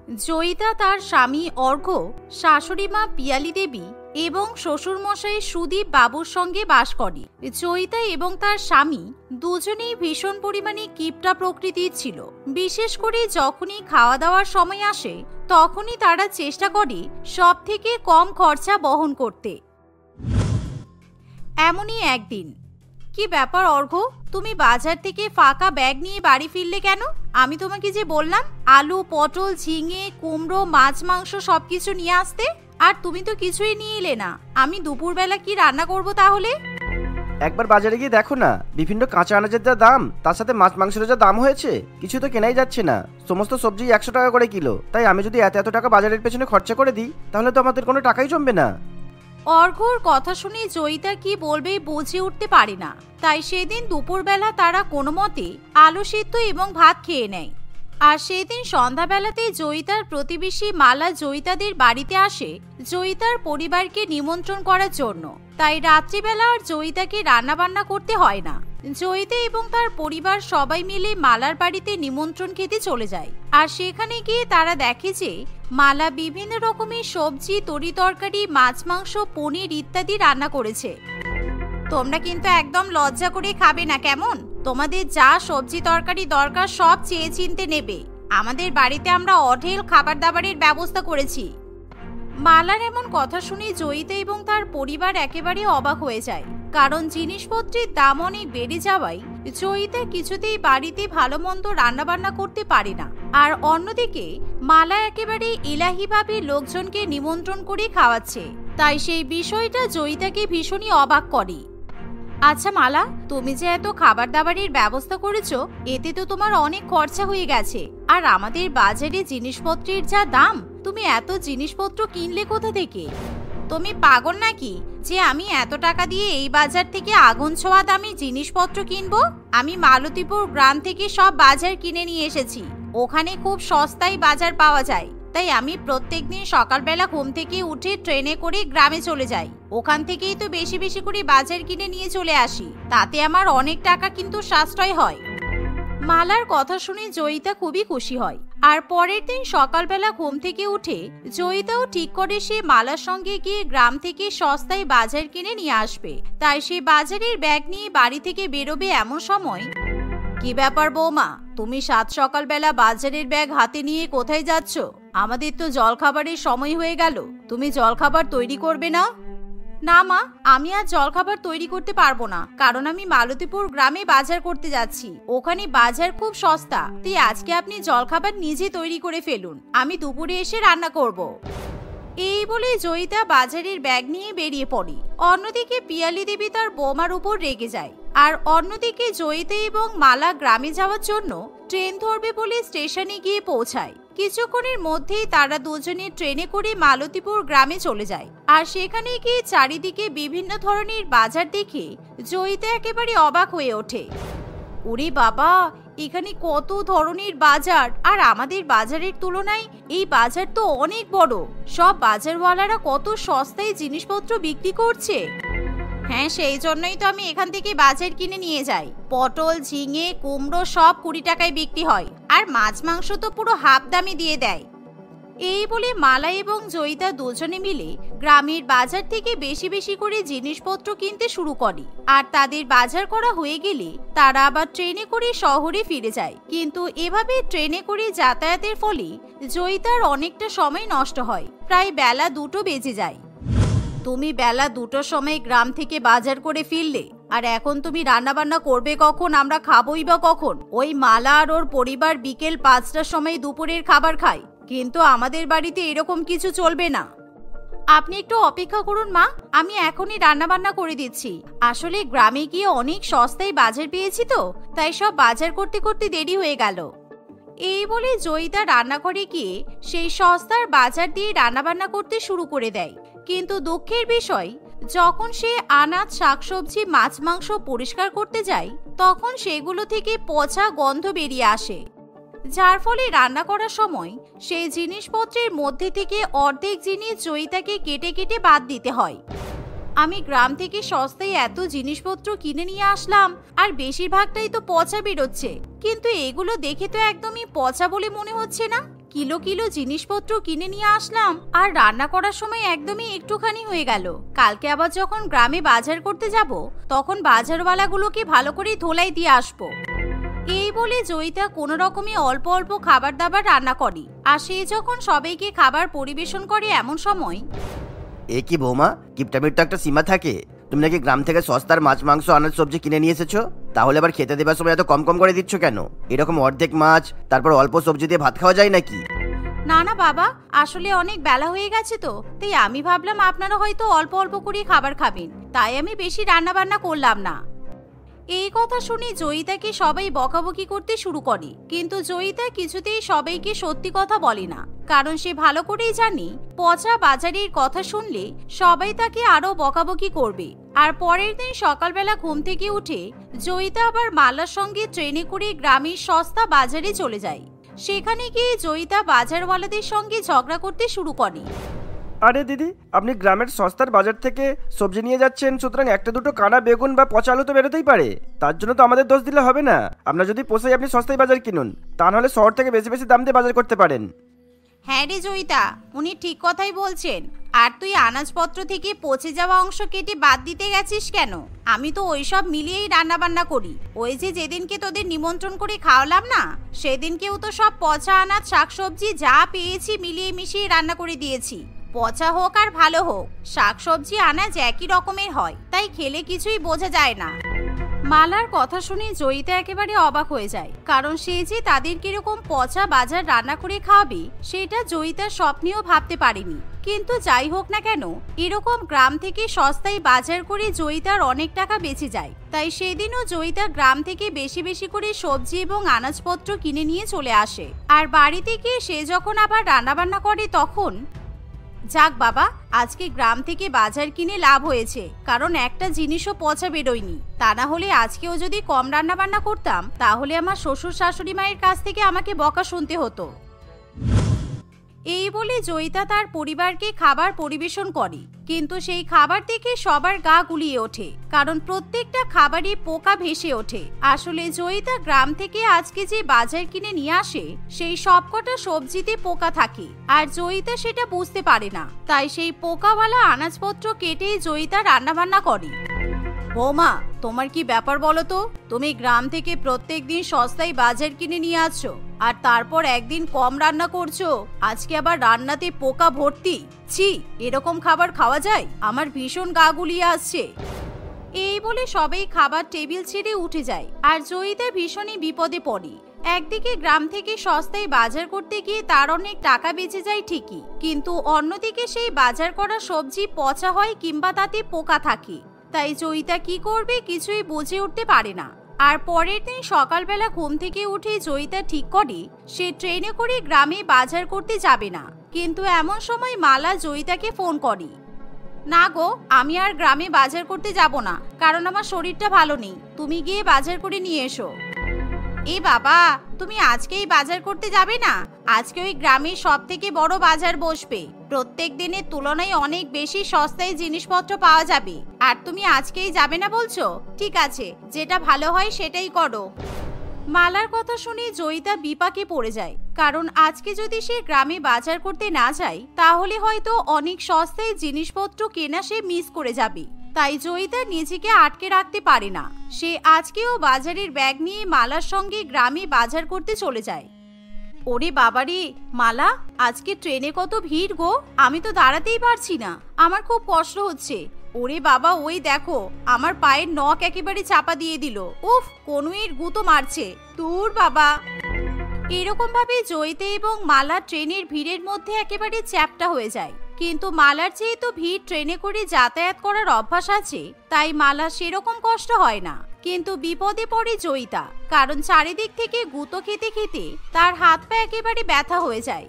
জয়িতা তার স্বামী অর্ঘ্য, শাশুড়ি মা পিয়ালি দেবী এবং শ্বশুরমশাই সুদীপ বাবুর সঙ্গে বাস করে। জয়িতা এবং তার স্বামী দুজনেই ভীষণ পরিমাণে কিপটা প্রকৃতির ছিল। বিশেষ করে যখনই খাওয়া দাওয়ার সময় আসে তখনই তারা চেষ্টা করে সব থেকে কম খরচা বহন করতে। এমনই একদিন, কি ব্যাপার অর্ঘ্য, তুমি বাজার থেকে ফাঁকা ব্যাগ নিয়ে বাড়ি ফিরলে কেন? আমি তোমাকে যে বললাম আলু, পটল, ঝিঙে, কুমড়ো, মাছ, মাংস সবকিছু নিয়ে আসতে, আর তুমি তো কিছুই নিয়ে এলে না। আমি দুপুরবেলা কি রান্না করব তাহলে? একবার বাজারে গিয়ে দেখো না, বিভিন্ন কাঁচা আনাজের যা দাম, তার সাথে মাছ মাংসের যা দাম হয়েছে, কিছু তো কেনাই যাচ্ছে না। সমস্ত সবজি 100 টাকা করে কিলো। তাই আমি যদি এত টাকা বাজারের পেছনে খরচা করে দিই তাহলে তো আমাদের কোনো টাকাই জমবে না। অর্ঘ্যর কথা শুনে জয়িতা কি বলবে বুঝে উঠতে পারে না। তাই সেদিন দুপুরবেলা তারা কোনো মতে আলু সিদ্ধ এবং ভাত খেয়ে নেয়। আর সেদিন সন্ধ্যাবেলাতে জয়িতার প্রতিবেশী মালা জয়িতাদের বাড়িতে আসে জয়িতার পরিবারকে নিমন্ত্রণ করার জন্য। তাই রাত্রিবেলা আর জয়িতাকে রান্না বান্না করতে হয় না। জয়িতা এবং তার পরিবার সবাই মিলে মালার বাড়িতে নিমন্ত্রণ খেতে চলে যায়। আর সেখানে গিয়ে তারা দেখে যে মালা বিভিন্ন রকমের সবজি, তরি তরকারি, মাছ, মাংস, পনির ইত্যাদি রান্না করেছে। তোমরা কিন্তু একদম লজ্জা করে খাবে না কেমন? তোমাদের যা সবজি তরকারি দরকার সব চেয়ে চিনতে নেবে। আমাদের বাড়িতে আমরা অঢেল খাবার দাবারের ব্যবস্থা করেছি। মালার এমন কথা শুনে জয়িতা এবং তার পরিবার একেবারে অবাক হয়ে যায়, কারণ জিনিসপত্রের দাম অনেক বেড়ে যাওয়ায় জয়িতা কিছুতেই বাড়িতে ভালো মন্দ রান্নাবান্না করতে পারে না। আর অন্যদিকে মালা একেবারে ইলাহিভাবে লোকজনকে নিমন্ত্রণ করে খাওয়াচ্ছে। তাই সেই বিষয়টা জয়িতাকে ভীষণই অবাক করে। আচ্ছা মালা, তুমি যে এত খাবার দাবারের ব্যবস্থা করেছো, এতে তো তোমার অনেক খরচা হয়ে গেছে। আর আমাদের বাজারে জিনিসপত্রের যা দাম, তুমি এত জিনিসপত্র কিনলে কোথা থেকে? তুমি পাগল নাকি যে আমি এত টাকা দিয়ে এই বাজার থেকে আগুন ছোঁয়া দামি জিনিসপত্র কিনবো? আমি মালতীপুর গ্রাম থেকে সব বাজার কিনে নিয়ে এসেছি। ওখানে খুব সস্তায় বাজার পাওয়া যায়। তাই আমি প্রত্যেকদিন সকালবেলা ঘুম থেকে উঠে ট্রেনে করে গ্রামে চলে যাই। ওখান থেকেই তো বেশি বেশি করে বাজার কিনে নিয়ে চলে আসি। তাতে আমার অনেক টাকা কিন্তু সাশ্রয় হয়। মালার কথা শুনে জয়িতা খুবই খুশি হয়। আর পরের দিন সকালবেলা ঘুম থেকে উঠে জয়িতাও ঠিক করে সে মালার সঙ্গে গিয়ে গ্রাম থেকে সস্তায় বাজার কিনে নিয়ে আসবে। তাই সে বাজারের ব্যাগ নিয়ে বাড়ি থেকে বেরোবে। এমন সময়, কি ব্যাপার বৌমা, তুমি সাত সকালবেলা বাজারের ব্যাগ হাতে নিয়ে কোথায় যাচ্ছ? আমাদের তো জলখাবারের সময় হয়ে গেল। তুমি জলখাবার তৈরি করবে না? না মা, আমি আর জলখাবার তৈরি করতে পারবো না, কারণ আমি মালতীপুর গ্রামে বাজার করতে যাচ্ছি। ওখানে বাজার খুব সস্তা। তাই আজকে আপনি জলখাবার নিজে তৈরি করে ফেলুন, আমি দুপুরে এসে রান্না করব। এই বলে জয়িতা বাজারের ব্যাগ নিয়ে বেরিয়ে পড়ে। অন্যদিকে পিয়ালি দেবী তার বৌমার উপর রেগে যায়। আর অন্যদিকে জয়িতা এবং মালা গ্রামে যাওয়ার জন্য ট্রেন ধরবে বলে স্টেশনে গিয়ে পৌঁছায়। কিছুক্ষণের মধ্যেই তারা দুজনে ট্রেনে করে মালতীপুর গ্রামে চলে যায়। আর সেখানে গিয়ে চারিদিকে বিভিন্ন ধরনের বাজার দেখে জয়িতা একেবারে অবাক হয়ে ওঠে। ওরে বাবা, এখানে কত ধরনের বাজার! আর আমাদের বাজারের তুলনায় এই বাজার তো অনেক বড়। সব বাজারওয়ালারা কত সস্তায় জিনিসপত্র বিক্রি করছে। হ্যাঁ, সেই জন্যই তো আমি এখান থেকে বাজার কিনে নিয়ে যাই। পটল, ঝিঙে, কুমড়ো সব 20 টাকায় বিক্রি হয়। আর মাছ মাংস তো পুরো হাফ দামে দিয়ে দেয়। এই বলে মালা এবং জয়িতা দুজনে মিলে গ্রামের বাজার থেকে বেশি বেশি করে জিনিসপত্র কিনতে শুরু করে। আর তাদের বাজার করা হয়ে গেলে তারা আবার ট্রেনে করে শহরে ফিরে যায়। কিন্তু এভাবে ট্রেনে করে যাতায়াতের ফলে জয়িতার অনেকটা সময় নষ্ট হয়। প্রায় বেলা 2টো বেজে যায়। তুমি বেলা 2টোর সময় গ্রাম থেকে বাজার করে ফিরলে, আর এখন তুমি রান্না বান্না করবে কখন? আমরা খাবোই বা কখন? ওই মালা আর ওর পরিবার বিকেল 5টার সময় দুপুরের খাবার খায়, কিন্তু আমাদের বাড়িতে এরকম কিছু চলবে না। আপনি একটু অপেক্ষা করুন মা, আমি এখনই রান্না বান্না করে দিচ্ছি। আসলে গ্রামে গিয়ে অনেক সস্তায় বাজার পেয়েছি তো, তাই সব বাজার করতে করতে দেরি হয়ে গেল। এই বলে জয়িতা রান্নাঘরে গিয়ে সেই সস্তার বাজার দিয়ে রান্নাবান্না করতে শুরু করে দেয়। কিন্তু দুঃখের বিষয়, যখন সে আনাজ, শাকসবজি, মাছ মাংস পরিষ্কার করতে যায় তখন সেগুলো থেকে পচা গন্ধ বেরিয়ে আসে, যার ফলে রান্না করার সময় সেই জিনিসপত্রের মধ্যে থেকে অর্ধেক জিনিস জয়িতাকে কেটে কেটে বাদ দিতে হয়। আমি গ্রাম থেকে সস্তায় এত জিনিসপত্র কিনে নিয়ে আসলাম, আর বেশিরভাগটাই তো পচা বেরোচ্ছে, কিন্তু এগুলো দেখে তো একদমই পচা বলে মনে হচ্ছে না। কিলো কিলো জিনিসপত্র কিনে নিয়ে আসলাম আর রান্না করার সময় একদমই একটুখানি হয়ে গেল। কালকে আবার যখন গ্রামে বাজার করতে যাব তখন বাজারওয়ালাগুলোকে ভালো করে ধোলাই দিয়ে আসবো। এই বলে জয়িতা কোনো রকমে অল্প অল্প খাবার দাবার রান্না করে আর সে যখন সবাইকে খাবার পরিবেশন করে এমন সময়, এ কি বৌমা, কিপটামির তো একটা সীমা থাকে। তুমি নাকি গ্রাম থেকে সস্তার মাছ মাংস আনাজ সবজি কিনে নিয়ে এসেছো, তাহলে আবার খেতে দেবার সময় এত কম কম করে দিচ্ছ কেন? এরকম অর্ধেক মাছ তারপর অল্প সবজি দিয়ে ভাত খাওয়া যায় নাকি? না না বাবা, আসলে অনেক বেলা হয়ে গেছে তো, তাই আমি ভাবলাম আপনারা হয়তো অল্প অল্প করে খাবার খাবেন, তাই আমি বেশি রান্না বান্না করলাম না। এই কথা শুনে জয়িতাকে সবাই বকাবকি করতে শুরু করে, কিন্তু জয়িতা কিছুতেই সবাইকে সত্যি কথা বলে না, কারণ সে ভালো করেই জানে পচা বাজারের কথা শুনলে সবাই তাকে আরো বকাবকি করবে। আর পরের দিন সকালবেলা ঘুম থেকে উঠে জয়িতা আবার মালার সঙ্গে ট্রেনে করে গ্রামের সস্তা বাজারে চলে যায়। সেখানে গিয়ে জয়িতা বাজারওয়ালাদের সঙ্গে ঝগড়া করতে শুরু করে। আরে দিদি, আপনি গ্রামের সস্তার বাজার থেকে সবজি নিয়ে যাচ্ছেন, সুতরাং একটা দুটো কানা বেগুন বা পচা আলু তো বেরোতেই পারে, তার জন্য তো আমাদের দোষ দিলে হবে না। আপনার যদি পোষায় আপনি সস্তায় বাজার কিনুন, তা নাহলে শহর থেকে বেশি বেশি দাম দিয়ে বাজার করতে পারেন। হ্যাঁ রে জয়িতা, উনি ঠিক কথাই বলছেন। আর তুই আনাজপত্র থেকে পচে যাওয়া অংশ কেটে বাদ দিতে গেছিস কেন? আমি তো ওইসব মিলিয়েই রান্না বান্না করি। ওই যে যেদিনকে তোদের নিমন্ত্রণ করে খাওয়ালাম না, সেদিনকেও তো সব পচা আনাজ শাকসবজি যা পেয়েছি মিলিয়ে মিশিয়ে রান্না করে দিয়েছি। পচা হোক আর ভালো হোক, শাকসবজি আনাজ একই রকমের হয়, তাই খেলে কিছুই বোঝা যায় না। মালার কথা শুনে জয়িতা একেবারে অবাক হয়ে যায়, কারণ সে যে তাদের কিরকম পচা বাজার রান্না করে খাওয়াবে সেটা জয়িতার স্বপ্নেও ভাবতে পারেনি। কিন্তু যাই হোক না কেন, এরকম গ্রাম থেকে সস্তায় বাজার করে জয়িতার অনেক টাকা বেঁচে যায়। তাই সেদিনও জয়িতা গ্রাম থেকে বেশি বেশি করে সবজি এবং আনাজপত্র কিনে নিয়ে চলে আসে। আর বাড়িতে গিয়ে সে যখন আবার রান্নাবান্না করে তখন, যাক বাবা, আজকে গ্রাম থেকে বাজার কিনে লাভ হয়েছে, কারণ একটা জিনিসও পচা বেরোয়নি। তা না হলে আজকেও যদি কম রান্না বান্না করতাম তাহলে আমার শ্বশুর শাশুড়ি মায়ের কাছ থেকে আমাকে বকা শুনতে হতো। এই বলে জয়িতা তার পরিবারকে খাবার পরিবেশন করে, কিন্তু সেই খাবার দেখে সবার গা গুলিয়ে ওঠে, কারণ প্রত্যেকটা খাবারে পোকা ভেসে ওঠে। আসলে জয়িতা গ্রাম থেকে আজকে যে বাজার কিনে নিয়ে আসে সেই সবকটা সবজিতে পোকা থাকে, আর জয়িতা সেটা বুঝতে পারে না। তাই সেই পোকাওয়ালা আনাজপত্র কেটে জয়িতা রান্নাবান্না করে। বৌমা, তোমার কি ব্যাপার বলো তো? তুমি গ্রাম থেকে প্রত্যেকদিন সস্তায় বাজার কিনে নিয়ে আসছো, আর তারপর একদিন কম রান্না করছো, আজকে আবার রান্নাতে পোকা ভর্তি। ছি, এরকম খাবার খাওয়া যায়? আমার ভীষণ গা গুলিয়ে আসছে। এই বলে সবাই খাবার টেবিল ছেড়ে উঠে যায়, আর জয়িতা ভীষণই বিপদে পড়ে। একদিকে গ্রাম থেকে সস্তায় বাজার করতে গিয়ে তার অনেক টাকা বেঁচে যায় ঠিকই, কিন্তু অন্যদিকে সেই বাজার করা সবজি পচা হয় কিংবা তাতে পোকা থাকে। তাই জয়িতা কি করবে কিছুই বুঝে উঠতে পারে না। আর পরের দিন সকালবেলা ঘুম থেকে উঠে জয়িতা ঠিক করে সে ট্রেনে করে গ্রামে বাজার করতে যাবে না। কিন্তু এমন সময় মালা জয়িতাকে ফোন করে। না গো, আমি আর গ্রামে বাজার করতে যাব না, কারণ আমার শরীরটা ভালো নেই। তুমি গিয়ে বাজার করে নিয়ে এসো। এ বাবা, তুমি আজকেই বাজার করতে যাবে না? আজকে ওই গ্রামের সব থেকে বড় বাজার বসবে, প্রত্যেক দিনের তুলনায় অনেক বেশি সস্তায় জিনিসপত্র পাওয়া যাবে, আর তুমি আজকেই যাবে না বলছো? ঠিক আছে, যেটা ভালো হয় সেটাই করো। মালার কথা শুনে জয়িতা বিপাকে পড়ে যায়, কারণ আজকে যদি সে গ্রামে বাজার করতে না যায় তাহলে হয়তো অনেক সস্তায় জিনিসপত্র কেনা সে মিস করে যাবে। তাই জয়িতা নিজেকে আটকে রাখতে পারে না, সে আজকেও বাজারের ব্যাগ নিয়ে মালার সঙ্গে গ্রামে বাজার করতে চলে যায়। ওরে বাবারে মালা, আজকে ট্রেনে কত ভিড় গো, আমি তো দাঁড়াতেই পারছি না, আমার খুব কষ্ট হচ্ছে। ওরে বাবা, ওই দেখো আমার পায়ের নখ একেবারে চাপা দিয়ে দিল। উফ, কনুইয়ের গুঁতো মারছে। দূর বাবা। এরকম ভাবে জয়িতা এবং মালা ট্রেনের ভিড়ের মধ্যে একেবারে চ্যাপ্টা হয়ে যায়। কিন্তু মালার যেহেতু ভিড় ট্রেনে করে যাতায়াত করার অভ্যাস আছে, তাই মালা সেরকম কষ্ট হয় না। কিন্তু বিপদে পড়ে জয়িতা, কারণ চারিদিক থেকে গুঁতো খেতে খেতে তার হাত পা একেবারে ব্যথা হয়ে যায়।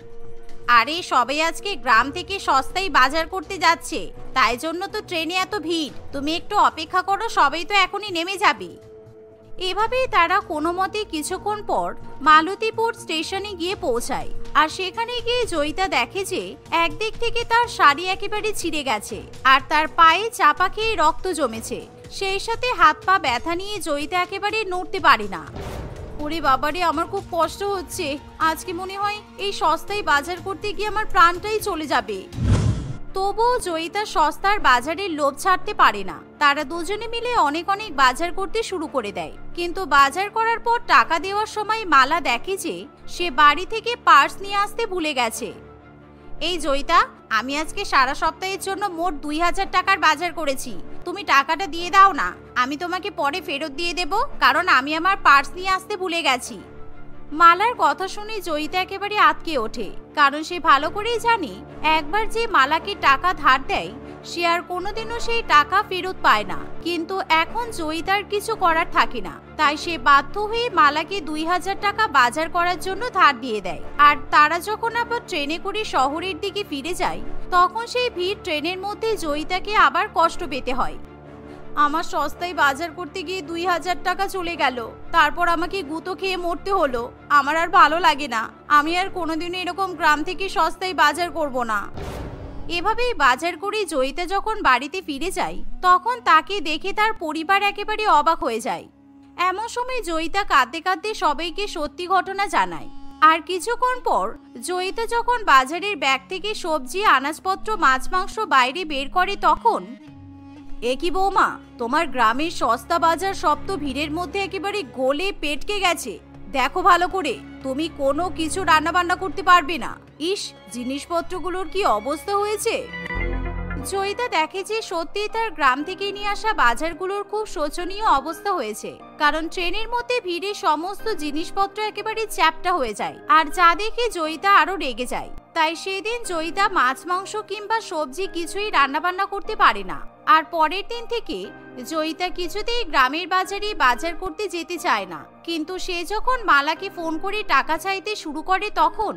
আরে সবাই আজকে গ্রাম থেকে সস্তায় বাজার করতে যাচ্ছে, তাই জন্য তো ট্রেনে এত ভিড়। তুমি একটু অপেক্ষা করো, সবাই তো এখনই নেমে যাবে। এভাবেই তারা কোনো মতে কিছুক্ষণ পর মালতীপুর স্টেশনে গিয়ে পৌঁছায়। আর সেখানে গিয়ে জয়িতা দেখে যে একদিক থেকে তার শাড়ি একেবারে ছিঁড়ে গেছে, আর তার পায়ে চাপা খেয়ে রক্ত জমেছে। সেই সাথে হাত পা ব্যথা নিয়ে জয়িতা একেবারে নড়তে পারে না। ওরে বাবারে, আমার খুব কষ্ট হচ্ছে। আজকে মনে হয় এই সস্তায় বাজার করতে গিয়ে আমার প্রাণটাই চলে যাবে। তবুও জয়িতা সস্তার বাজারের লোভ ছাড়তে পারে না। তারা দুজনে মিলে অনেক অনেক বাজার করতে শুরু করে দেয়। কিন্তু বাজার করার পর টাকা দেওয়ার সময় মালা দেখে যে সে বাড়ি থেকে পার্স নিয়ে আসতে ভুলে গেছে। এই জয়িতা, আমি আজকে সারা সপ্তাহের জন্য মোট 2000 টাকার বাজার করেছি। তুমি টাকাটা দিয়ে দাও না, আমি তোমাকে পরে ফেরত দিয়ে দেব, কারণ আমি আমার পার্স নিয়ে আসতে ভুলে গেছি। মালার কথা শুনে জয়িতা একেবারে আটকে ওঠে, কারণ সে ভালো করেই জানে একবার যে মালাকে টাকা ধার দেয় সে আর কোনোদিনও সেই টাকা ফেরত পায় না। কিন্তু এখন জয়িতার কিছু করার থাকে না, তাই সে বাধ্য হয়ে মালাকে 2000 টাকা বাজার করার জন্য ধার দিয়ে দেয়। আর তারা যখন আবার ট্রেনে করে শহরের দিকে ফিরে যায়, তখন সেই ভিড় ট্রেনের মধ্যে জয়িতাকে আবার কষ্ট পেতে হয়। আমার সস্তায় বাজার করতে গিয়ে 2000 টাকা চলে গেল, তারপর আমাকে গুঁতো খেয়ে মরতে হলো। আমার আর ভালো লাগে না, আমি আর কোনোদিনও এরকম গ্রাম থেকে সস্তায় বাজার করব না। এভাবেই বাজার করে জয়িতা যখন বাড়িতে ফিরে যায়, তখন তাকে দেখে তার পরিবার একেবারে অবাক হয়ে যায়। এমন সময় জয়িতা কাঁদতে কাঁদতে সবাইকে সত্যি ঘটনা জানায়। আর কিছুক্ষণ পর জয়িতা যখন বাজারের ব্যাগ থেকে সবজি, আনাজপত্র, মাছ মাংস বাইরে বের করে, তখন এ কি বৌমা, তোমার গ্রামের সস্তা বাজার সব তো ভিড়ের মধ্যে একেবারে গলে পেটকে গেছে। দেখো ভালো করে, তুমি কোনো কিছু রান্না বান্না করতে পারবে না। ইস, জিনিসপত্রগুলোর কি অবস্থা হয়েছে। জয়িতা দেখে যে সত্যি তার গ্রাম থেকে নিয়ে আসা বাজারগুলোর খুব শোচনীয় অবস্থা হয়েছে, কারণ ট্রেনের মধ্যে ভিড়ে সমস্ত জিনিসপত্র একেবারে চ্যাপ্টা হয়ে যায়। আর যা দেখে জয়িতা আরো রেগে যায়। তাই সেদিন জয়িতা মাছ মাংস কিংবা সবজি কিছুই রান্না বান্না করতে পারে না। আর পরের দিন থেকে জয়িতা কিছুতেই গ্রামের বাজারে বাজার করতে যেতে চায় না। কিন্তু সে যখন মালাকে ফোন করে টাকা চাইতে শুরু করে, তখন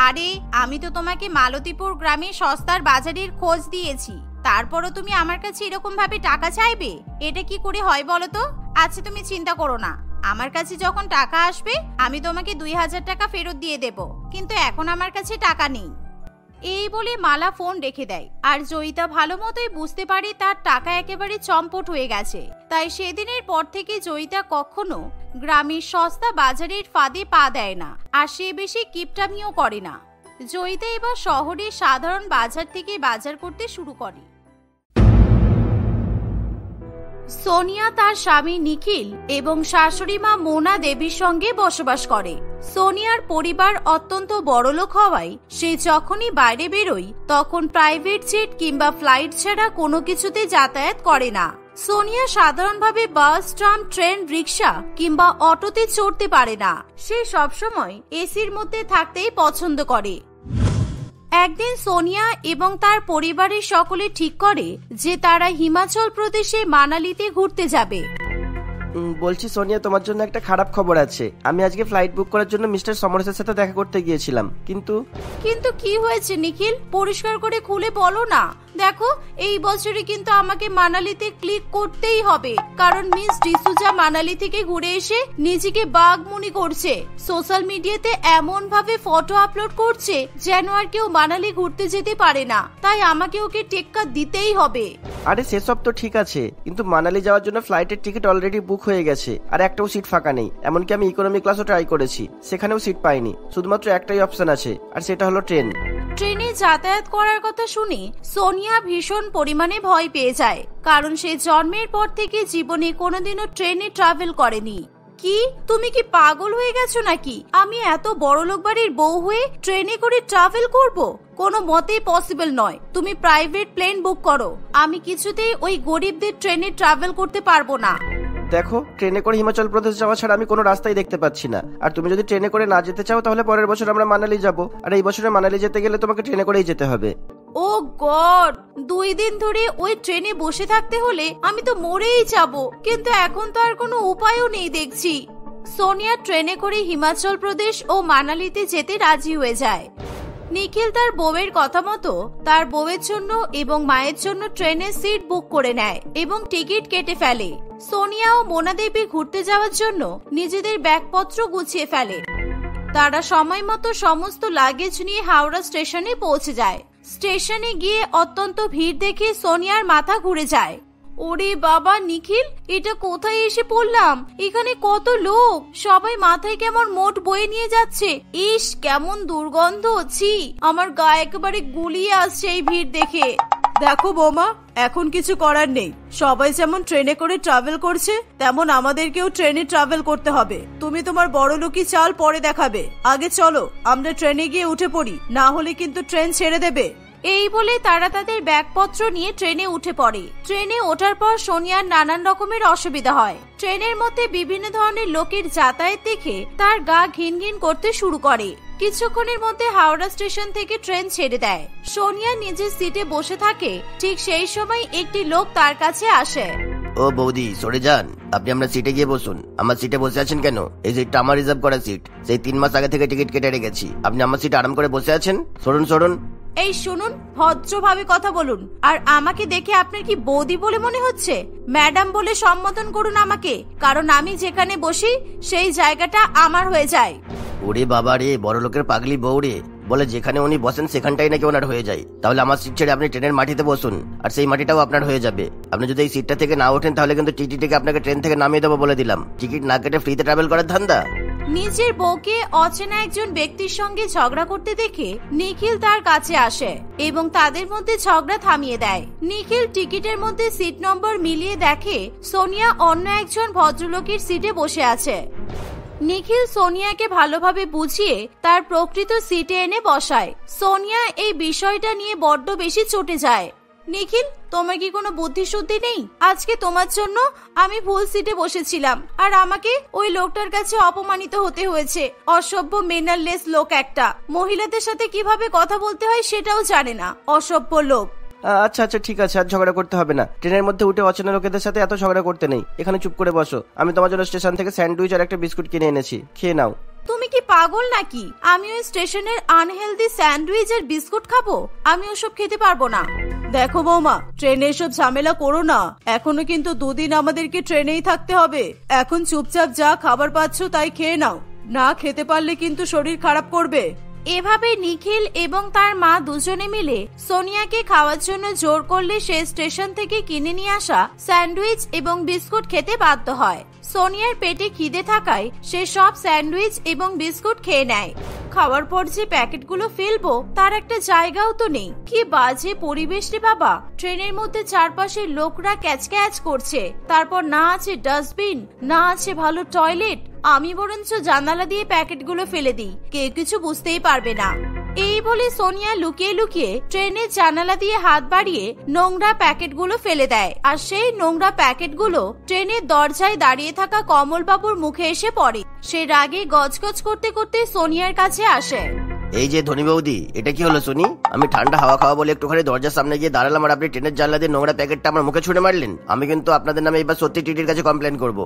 আরে আমি তো তোমাকে মালতীপুর গ্রামে সস্তার বাজারের খোঁজ দিয়েছি, তারপরও তুমি আমার কাছে এরকম ভাবে টাকা চাইবে? এটা কি করে হয় বলো তো? আচ্ছা তুমি চিন্তা করো না, আমার কাছে যখন টাকা আসবে আমি তোমাকে 2000 টাকা ফেরত দিয়ে দেব, কিন্তু এখন আমার কাছে টাকা নেই। এই বলে মালা ফোন রেখে দেয়। আর জয়িতা ভালো মতোই বুঝতে পারে তার টাকা একেবারে চম্পট হয়ে গেছে। তাই সেদিনের পর থেকে জয়িতা কখনো গ্রামের সস্তা বাজারের ফাঁদে পা দেয় না, আর সে বেশি কিপটামিও করে না। জয়িতা এবার শহরের সাধারণ বাজার থেকে বাজার করতে শুরু করে। সোনিয়া তার স্বামী নিখিল এবং শাশুড়ি মা মোনা দেবীর সঙ্গে বসবাস করে। সোনিয়ার পরিবার অত্যন্ত বড়লোক হওয়ায় সে যখনই বাইরে বেরোয় তখন প্রাইভেট জেট কিংবা ফ্লাইট ছাড়া কোনো কিছুতে যাতায়াত করে না। সোনিয়া সাধারণভাবে বাস, ট্রাম, ট্রেন, রিক্সা কিংবা অটোতে চড়তে পারে না। সে সবসময় এসির মধ্যে থাকতেই পছন্দ করে। একদিন সোনিয়া এবং তার পরিবারের সকলে ঠিক করে যে তারা হিমাচল প্রদেশে মানালিতে ঘুরতে যাবে। বলছি সোনিয়া, তোমার জন্য একটা খারাপ খবর আছে। আমি আজকে ফ্লাইট বুক করার জন্য মিস্টার সমরেশের সাথে দেখা করতে গিয়েছিলাম, কিন্তু কি হয়েছে নিখিল? পরিষ্কার করে খুলে বলো না। দেখো, এই বছরে কিন্তু আমাকে মানালিতে ক্লিক করতেই হবে, কারণ মিস ডিসুজা মানালি থেকে ঘুরে এসে নিজেকে বাঘ মনে করছে। সোশ্যাল মিডিয়াতে এমন ভাবে ফটো আপলোড করছে যেন আর কেউ মানালি ঘুরতে যেতে পারে না। তাই আমাকে ওকে টেক্কা দিতেই হবে। আরে সেসব তো ঠিক আছে, কিন্তু মানালি যাওয়ার জন্য ফ্লাইটের টিকিট অলরেডি বুক হয়ে গেছে, আর একটাও সিট ফাঁকা নেই। এমনকি আমি ইকোনমি ক্লাসও ট্রাই করেছি, সেখানেও সিট পাইনি। শুধুমাত্র একটাই অপশন আছে, আর সেটা হলো ট্রেন। ট্রেনে যাতায়াত করার কথা শুনে সোনিয়া ভীষণ পরিমাণে ভয় পেয়ে যায়, কারণ সে জন্মের পর থেকে জীবনে কোনোদিনও ট্রেনে ট্রাভেল করেনি। কি, তুমি কি পাগল হয়ে গেছো নাকি? আমি এত বড়লোক বাড়ির বউ হয়ে ট্রেনে করে ট্রাভেল করব? কোনো মতেই পসিবল নয়। তুমি প্রাইভেট প্লেন বুক করো, আমি কিছুতেই ওই গরিবদের ট্রেনে ট্রাভেল করতে পারবো না। দেখো, ট্রেনে করে হিমাচল প্রদেশ যাওয়া ছাড়া আমি কোনো রাস্তাই দেখতে পাচ্ছি না। আর তুমি যদি ট্রেনে করে না যেতে চাও তাহলে পরের বছর আমরা মানালি যাব, আর এই বছরে মানালি যেতে গেলে তোমাকে ট্রেনে করেই যেতে হবে। ও গড, 2 দিন ধরে ওই ট্রেনে বসে থাকতে হলে আমি তো মরেই যাব। কিন্তু এখন তো আর কোনো উপায়ও নেই দেখছি। সোনিয়া ট্রেনে করে হিমাচল প্রদেশ ও মানালিতে যেতে রাজি হয়ে যায়। নিখিল তার বউয়ের কথা মতো তার বউয়ের জন্য এবং মায়ের জন্য ট্রেনের সিট বুক করে নেয় এবং টিকিট কেটে ফেলে। সোনিয়া ও মোনা দেবী ঘুরতে যাওয়ার জন্য নিজেদের ব্যাগপত্র গুছিয়ে ফেলে। তারা সময় মতো সমস্ত লাগেজ নিয়ে হাওড়া স্টেশনে পৌঁছে যায়। স্টেশনে গিয়ে অত্যন্ত ভিড় দেখে সোনিয়ার মাথা ঘুরে যায়। ওরে বাবা নিখিল, এটা কোথায় এসে পড়লাম? এখানে কত লোক, সবাই মাথায় কেমন মোট বয়ে নিয়ে যাচ্ছে। ইস, কেমন দুর্গন্ধ হচ্ছে, আমার গা একেবারে গুলিয়ে আসছে এই ভিড় দেখে। দেখো বৌমা, এখন কিছু করার নেই। সবাই যেমন ট্রেনে করে ট্রাভেল করছে, তেমন আমাদেরকেও ট্রেনে ট্রাভেল করতে হবে। তুমি তোমার বড়লোকি চাল পরে দেখাবে, আগে চলো আমরা ট্রেনে গিয়ে উঠে পড়ি, না হলে কিন্তু ট্রেন ছেড়ে দেবে। এই বলে তারা তাদের ব্যাগপত্র নিয়ে ট্রেনে উঠে পড়ে। ট্রেনে ওঠার পর সোনিয়ার নানান রকমের অসুবিধা হয়। ট্রেনের মধ্যে বিভিন্ন ধরনের লোকের যাতায়াত দেখে তার গা ঘিন ঘিন করতে শুরু করে। কিছুক্ষণের মধ্যে হাওড়া স্টেশন থেকে ট্রেন ছেড়ে দেয়। সোনিয়া নিজের সিটে বসে থাকে, ঠিক সেই সময় একটি লোক তার কাছে আসে। ও বৌদি, সরে যান, আপনি আপনার সিটে গিয়ে বসুন। আমার সিটে বসে আছেন কেন? এই সিটটা আমার রিজার্ভ করা সিট, সেই 3 মাস আগে থেকে টিকিট কেটে রেখেছি। আপনি আমার সিটে আরাম করে বসে আছেন, সরুন সরুন। এই শুনুন, ভদ্রভাবে কথা বলুন। আর আমাকে দেখে আপনার কি বৌদি বলে মনে হচ্ছে? ম্যাডাম বলে সম্বোধন করুন আমাকে, কারণ আমি যেখানে বসি সেই জায়গাটা আমার হয়ে যায়। ওরে বাবা রে, বড় লোকের পাগলি বউ রে, বলে যেখানে উনি বসেন সেখানটাই নাকি ওনার হয়ে যায়। তাহলে আমার সিট ছেড়ে আপনি ট্রেনের মাটিতে বসুন, আর সেই মাটিটাও আপনার হয়ে যাবে। আপনি যদি এই সিটটা থেকে না ওঠেন তাহলে কিন্তু টিটিকে আপনাকে ট্রেন থেকে নামিয়ে দেবো বলে দিলাম। টিকিট না কেটে ফ্রিতে ট্রাভেল করার ধান্দা। নিজের বউকে অচেনা একজন ব্যক্তির সঙ্গে ঝগড়া করতে দেখে নিখিল তার কাছে আসে এবং তাদের মধ্যে ঝগড়া থামিয়ে দেয়। নিখিল টিকিটের মধ্যে সিট নম্বর মিলিয়ে দেখে সোনিয়া অন্য একজন ভদ্রলোকের সিটে বসে আছে। নিখিল সোনিয়াকে ভালোভাবে বুঝিয়ে তার প্রকৃত সিটে এনে বসায়। সোনিয়া এই বিষয়টা নিয়ে বড্ড বেশি চটে যায়। নিখিল, তোমার কি কোনো বুদ্ধি শুদ্ধি নেই? আজকে তোমার জন্য আমি ভুল সিটে বসেছিলাম, আর আমাকে ওই লোকটার কাছে অপমানিত হতে হয়েছে। অসভ্য ম্যানারলেস লোক একটা, মহিলাদের সাথে কিভাবে কথা বলতে হয় সেটাও জানে না, অসভ্য লোক। আচ্ছা আচ্ছা ঠিক আছে, আর ঝগড়া করতে হবে না। ট্রেনের মধ্যে উঠে অচেনা লোকেদের সাথে এত ঝগড়া করতে নেই। এখানে চুপ করে বসো, আমি তোমার জন্য স্টেশন থেকে স্যান্ডউইচ আর একটা বিস্কুট কিনে এনেছি, খেয়ে নাও। তুমি কি পাগল নাকি? আমি ওই স্টেশনের আনহেলদি স্যান্ডউইচ আর বিস্কুট খাবো? আমি ওসব খেতে পারবো না। দেখো বৌমা, ট্রেনে এসব ঝামেলা করো না। এখনো কিন্তু 2 দিন আমাদেরকে ট্রেনেই থাকতে হবে। এখন চুপচাপ যা খাবার পাচ্ছ তাই খেয়ে নাও, না খেতে পারলে কিন্তু শরীর খারাপ করবে। এভাবে নিখিল এবং তার মা দুজনে মিলে সোনিয়াকে খাওয়ার জন্য জোর করলে সে স্টেশন থেকে কিনে নিয়ে আসা স্যান্ডউইচ এবং বিস্কুট খেতে বাধ্য হয়। সোনিয়ার পেটে খিদে থাকায় সে সব স্যান্ডউইচ এবং বিস্কুট খেয়ে নেয়। খাওয়ার পর যে প্যাকেটগুলো ফেলবো তার একটা জায়গাও তো নেই। কি বাজে পরিবেশ রে বাবা! ট্রেনের মধ্যে চারপাশের লোকরা ক্যাচক্যাচ করছে, তারপর না আছে ডাস্টবিন, না আছে ভালো টয়লেট। আমি বরঞ্চ জানালা দিয়ে প্যাকেটগুলো ফেলে দিই, কেউ কিছু বুঝতেই পারবে না। এই বলে সোনিয়া লুকিয়ে লুকিয়ে ট্রেনের জানালা দিয়ে হাত বাড়িয়ে নোংরা প্যাকেটগুলো ফেলে দেয়, আর সেই নোংরা প্যাকেটগুলো ট্রেনের দরজায় দাঁড়িয়ে থাকা কমলবাবুর মুখে এসে পড়ে। সে রাগে গজগজ করতে করতে সোনিয়ার কাছে আসে। এই যে ধনী বৌদি, এটা কি হলো শুনি? আমি ঠান্ডা হাওয়া খাওয়া বলে একটুখানি দরজার সামনে গিয়ে দাঁড়ালাম, আর আপনি ট্রেনের জানলা দিয়ে নোংরা প্যাকেটটা আমার মুখে ছুঁড়ে মারলেন। আমি কিন্তু আপনাদের নামে এবার সত্যি টিটির কাছে কমপ্লেন করব।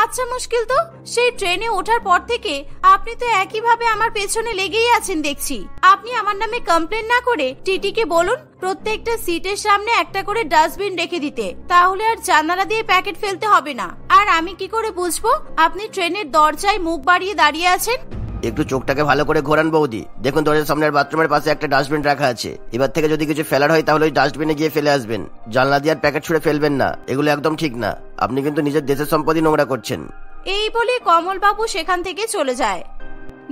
আচ্ছা মুশকিল তো, সেই ট্রেনে ওঠার পর থেকে আপনি তো একইভাবে আমার পেছনে লেগেই আছেন দেখছি। আপনি আমার নামে কমপ্লেন না করে টিটিকে বলুন প্রত্যেকটা সিটের সামনে একটা করে ডাস্টবিন রেখে দিতে, তাহলে আর জানালা দিয়ে প্যাকেট ফেলতে হবে না। আর আমি কি করে বুঝবো আপনি ট্রেনের দরজায় মুখ বাড়িয়ে দাঁড়িয়ে আছেন? একটু চোখটাকে ভালো করে ঘোরান বৌদি, দেখুন দরজার সামনের বাথরুমের পাশে একটা ডাস্টবিন রাখা আছে। এবার থেকে যদি কিছু ফেলার হয় তাহলে ওই ডাস্টবিনে গিয়ে ফেলে আসবেন, জানলা দিয়ে আর প্যাকেট ছুঁড়ে ফেলবেন না। এগুলো একদম ঠিক না, আপনি কিন্তু নিজের দেশের সম্পত্তি নোংরা করছেন। এই বলে কমলবাবু সেখান থেকে চলে যায়।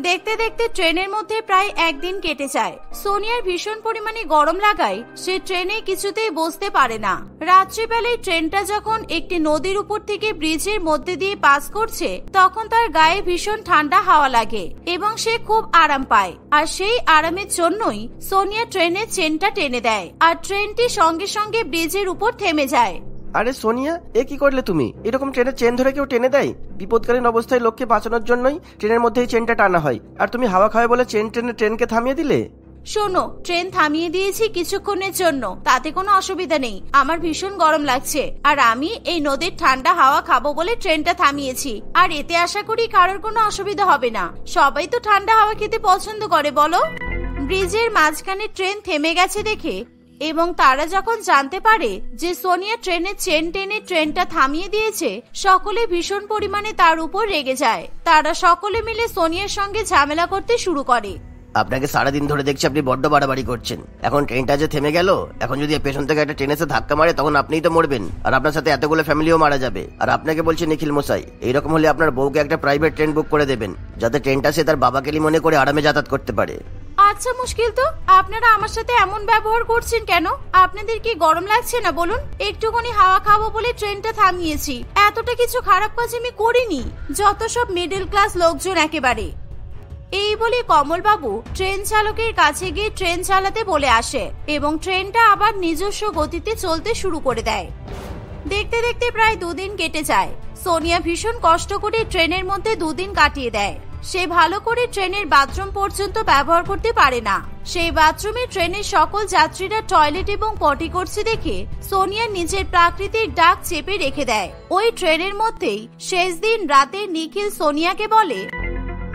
দেখতে দেখতে ট্রেনের মধ্যে প্রায় 1 দিন কেটে যায়। সোনিয়ার ভীষণ পরিমাণে গরম লাগায় সে ট্রেনে কিছুতেই বসতে পারে না। রাত্রিবেলায় ট্রেনটা যখন একটি নদীর উপর থেকে ব্রিজের মধ্যে দিয়ে পাস করছে, তখন তার গায়ে ভীষণ ঠান্ডা হাওয়া লাগে এবং সে খুব আরাম পায়। আর সেই আরামের জন্যই সোনিয়া ট্রেনের চেনটা টেনে দেয়, আর ট্রেনটি সঙ্গে সঙ্গে ব্রিজের উপর থেমে যায়। আরে সোনিয়া, এ কি করলে তুমি? এরকম ট্রেনের চেন ধরে কেউ টেনে দেয়? বিপদকালীন অবস্থায় লোককে বাঁচানোর জন্যই ট্রেনের মধ্যেই চেনটা টানা হয়, আর তুমি হাওয়া খাওয়ায় বলে চেন টেনে ট্রেনকে থামিয়ে দিলে। শোনো, ট্রেন থামিয়ে দিয়েছি কিছুক্ষণের জন্য, তাতে কোনো অসুবিধা নেই। আমার ভীষণ গরম লাগছে, আর আমি এই নদীর ঠান্ডা হাওয়া খাবো বলে ট্রেনটা থামিয়েছি। আর এতে আশা করি কারোর কোনো অসুবিধা হবে না। সবাই তো ঠান্ডা হাওয়া খেতে পছন্দ করে বলো। ব্রিজের মাঝখানে ট্রেন থেমে গেছে দেখে এবং তারা যখন জানতে পারে যে সোনিয়া ট্রেনের চেন টেনে ট্রেনটা থামিয়ে দিয়েছে, সকলে ভীষণ পরিমাণে তার উপর রেগে যায়। তারা সকলে মিলে সোনিয়ার সঙ্গে ঝামেলা করতে শুরু করে। আপনাকে সারাদিন ধরে দেখছি আপনি বড্ড বাড়াবাড়ি করছেন। এখন ট্রেনটা যে থেমে গেল, এখন যদি পেছন থেকে একটা ট্রেন এসে ধাক্কা মারে তখন আপনিই তো মরবেন, আর আপনার সাথে এতগুলো ফ্যামিলিও মারা যাবে। আর আপনাকে বলছি নিখিল মশাই, এইরকম হলে আপনার বউকে একটা প্রাইভেট ট্রেন বুক করে দেবেন, যাতে ট্রেনটা সে তার বাবাকেলি মনে করে আরামে যাতায়াত করতে পারে। আচ্ছা মুশকিল তো, আপনারা আমার সাথে এমন ব্যবহার করছেন কেন? আপনাদের কি গরম লাগছে না বলুন? একটুখানি হাওয়া খাবো বলে ট্রেনটা থামিয়েছি, এতটা কিছু খারাপ কাজ আমি করিনি। যত সব মিডল ক্লাস লোকজন একেবারে। এই বলে কমলবাবু ট্রেন চালকের কাছে গিয়ে ট্রেন চালাতে বলে আসে এবং ট্রেনটা আবার নিজস্ব গতিতে চলতে শুরু করে দেয়। দেখতে দেখতে প্রায় 2 দিন কেটে যায়। সোনিয়া ভীষণ কষ্ট করে ট্রেনের মধ্যে 2 দিন কাটিয়ে দেয়। সে ভালো করে ট্রেনের বাথরুম পর্যন্ত ব্যবহার করতে পারে না। সেই বাথরুমে ট্রেনের সকল যাত্রীরা টয়লেট এবং পটি করছে দেখে সোনিয়া নিজের প্রাকৃতিক ডাক চেপে রেখে দেয়। ওই ট্রেনের মধ্যেই শেষ দিন রাতে নিখিল সোনিয়াকে বলে,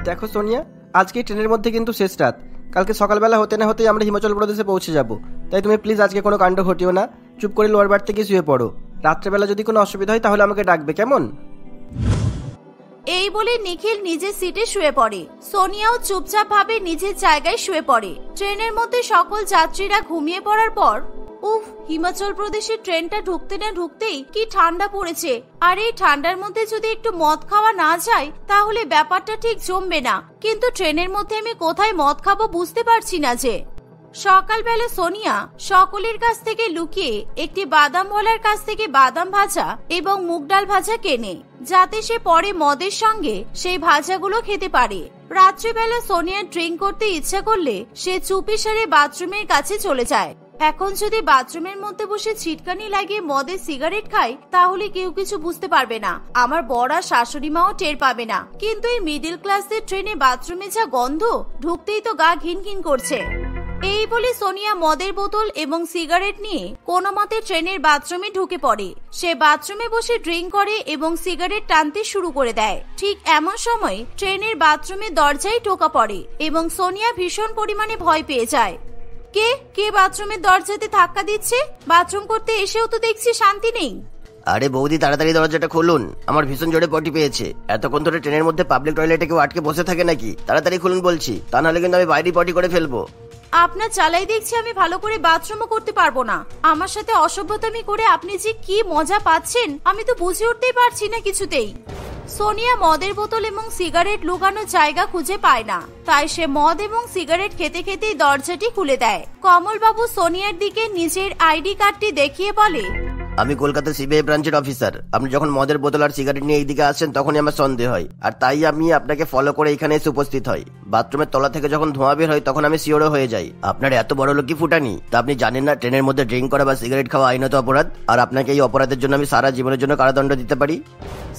দেখো সোনিয়া, আজকে ট্রেনের মধ্যে কিন্তু শেষ রাত। কালকে সকালবেলা হতে না হতেই আমরা হিমাচল প্রদেশে পৌঁছে যাব। তাই তুমি প্লিজ আজকে কোনো কাণ্ড ঘটিও না, চুপ করে লোয়ার বার্থ থেকে শুয়ে পড়ো। রাত্রেবেলা যদি কোনো অসুবিধা হয় তাহলে আমাকে ডাকবে, কেমন? এই বলে নিখিল নিজের সিটে শুয়ে পড়ে। সোনিয়াও চুপচাপ ভাবে নিজের জায়গায় শুয়ে পড়ে। ট্রেনের মধ্যে সকল যাত্রীরা ঘুমিয়ে পড়ার পর, উফ, হিমাচল প্রদেশের ট্রেনটা ঢুকতে না ঢুকতেই কি ঠান্ডা পড়েছে। আর এই ঠান্ডার মধ্যে যদি একটু মদ খাওয়া না যায় তাহলে ব্যাপারটা ঠিক জমবে না। কিন্তু ট্রেনের মধ্যে আমি কোথায় মদ খাবো বুঝতে পারছি না যে। সকালবেলা সোনিয়া সকলের কাছ থেকে লুকিয়ে একটি বাদামওয়ালার কাছ থেকে বাদাম ভাজা এবং মুগ ডাল ভাজা কেনে, যাতে সে পরে মদের সঙ্গে সেই ভাজাগুলো খেতে পারে। রাত্রিবেলা সোনিয়া ড্রিঙ্ক করতে ইচ্ছা করলে সে চুপি সারে বাথরুমের কাছে চলে যায়। এখন যদি বাথরুমের মধ্যে বসে ছিটকানি লাগিয়ে মদের সিগারেট খায় তাহলে কেউ কিছু বুঝতে পারবে না, আমার বড় শাশুড়ি মাও টের পাবে না। কিন্তু এই মিডল ক্লাসের ট্রেনে বাথরুমে যা গন্ধ, ঢুকতেই তো গা ঘিন ঘিন করছে। এই বলে সোনিয়া মদের বোতল এবং সিগারেট নিয়ে কোনো মতে ট্রেনের বাথরুমে ঢুকে পড়ে। সে বাথরুমে বসে ড্রিঙ্ক করে এবং সিগারেট টানতে শুরু করে দেয়। ঠিক এমন সময় ট্রেনের বাথরুমের দরজায় টোকা পড়ে এবং সোনিয়া ভীষণ পরিমাণে ভয় পেয়ে যায়। কে কে বাথরুমের দরজাতে ধাক্কা দিচ্ছে? বাথরুম করতে এসেও তো দেখছি শান্তি নেই। আরে বৌদি, তাড়াতাড়ি দরজাটা খুলুন, আমার ভীষণ জোরে পটি পেয়েছে। এতক্ষণ ধরে ট্রেনের মধ্যে পাবলিক টয়লেটে কেউ আটকে বসে থাকে নাকি? তাড়াতাড়ি খুলুন বলছি, তা নাহলে কিন্তু আমি বাইরে পটি করে ফেলবো। আপনার চালাই দেখছি আমি ভালো করে বাথরুমও করতে পারবো না। আমার সাথে অসভ্যতামি করে আপনি যে কি মজা পাচ্ছেন আমি তো বুঝে উঠতেই পারছি না কিছুতেই। সোনিয়া মদের বোতল এবং সিগারেট লুকানোর জায়গা খুঁজে পায় না, তাই সে মদ এবং সিগারেট খেতে খেতেই দরজাটি খুলে দেয়। কমলবাবু সোনিয়ার দিকে নিজের আইডি কার্ডটি দেখিয়ে বলে, আমি কলকাতা সিবিআই ব্রাঞ্চের অফিসার। আপনি যখন মদের বোতল আর সিগারেট নিয়ে এইদিকে আসেন তখনই আমার সন্দেহ হয়, আর তাই আমি আপনাকে ফলো করে এখানে এসে উপস্থিত হই। বাথরুমের তলা থেকে যখন ধোঁয়া বের হয় তখন আমি শিওরও হয়ে যাই। আপনার এত বড় লোকই ফুটানি, তা আপনি জানেন না ট্রেনের মধ্যে ড্রিঙ্ক করা বা সিগারেট খাওয়া আইনত অপরাধ, আর আপনাকে এই অপরাধের জন্য আমি সারা জীবনের জন্য কারাদণ্ড দিতে পারি।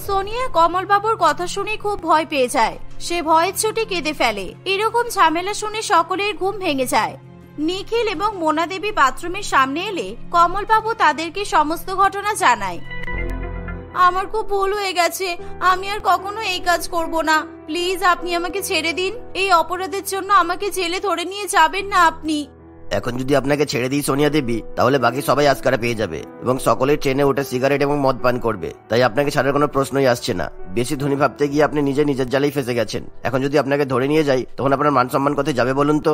সোনিয়া কমলবাবুর কথা শুনে খুব ভয় পেয়ে যায়। সে ভয়ের চোটে কেঁদে ফেলে। এরকম ঝামেলা শুনে সকলের ঘুম ভেঙে যায়। নিখিল এবং মোনা দেবী বাথরুমের সামনে এলে কমলবাবু তাদেরকে সমস্ত ঘটনা জানায়। আমার খুব ভুল হয়ে গেছে, আমি আর কখনো এই কাজ করব না। প্লিজ আপনি আমাকে ছেড়ে দিন। এই অপরাধের জন্য আমাকে জেলে ধরে নিয়ে যাবেন না আপনি। এখন যদি আপনাকে ছেড়ে দিই সোনিয়া দেবী, তাহলে বাকি সবাই আজকারা পেয়ে যাবে এবং সকলেই ট্রেনে উঠে সিগারেট এবং মদ পান করবে। তাই আপনাকে ছাড়ার কোনো প্রশ্নই আসছে না। বেশি ধনী ভাবতে গিয়ে আপনি নিজের জালেই ফেসে গেছেন। এখন যদি আপনাকে ধরে নিয়ে যাই তখন আপনার মান সম্মান কোথায় যাবে বলুন তো?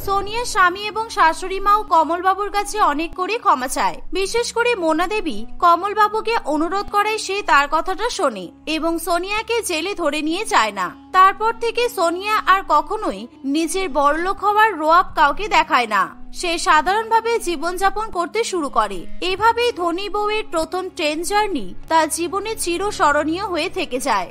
সোনিয়ার স্বামী এবং শাশুড়ি মাও কমলবাবুর কাছে অনেক করে ক্ষমা চায়। বিশেষ করে মোনা দেবী কমলবাবুকে অনুরোধ করায় সে তার কথাটা শোনে এবং সোনিয়াকে জেলে ধরে নিয়ে যায় না। তারপর থেকে সোনিয়া আর কখনোই নিজের বড়লোক হওয়ার রোয়াব কাউকে দেখায় না। সে সাধারণভাবে জীবনযাপন করতে শুরু করে। এভাবেই ধনী বউয়ের প্রথম ট্রেন জার্নি তার জীবনে চিরস্মরণীয় হয়ে থেকে যায়।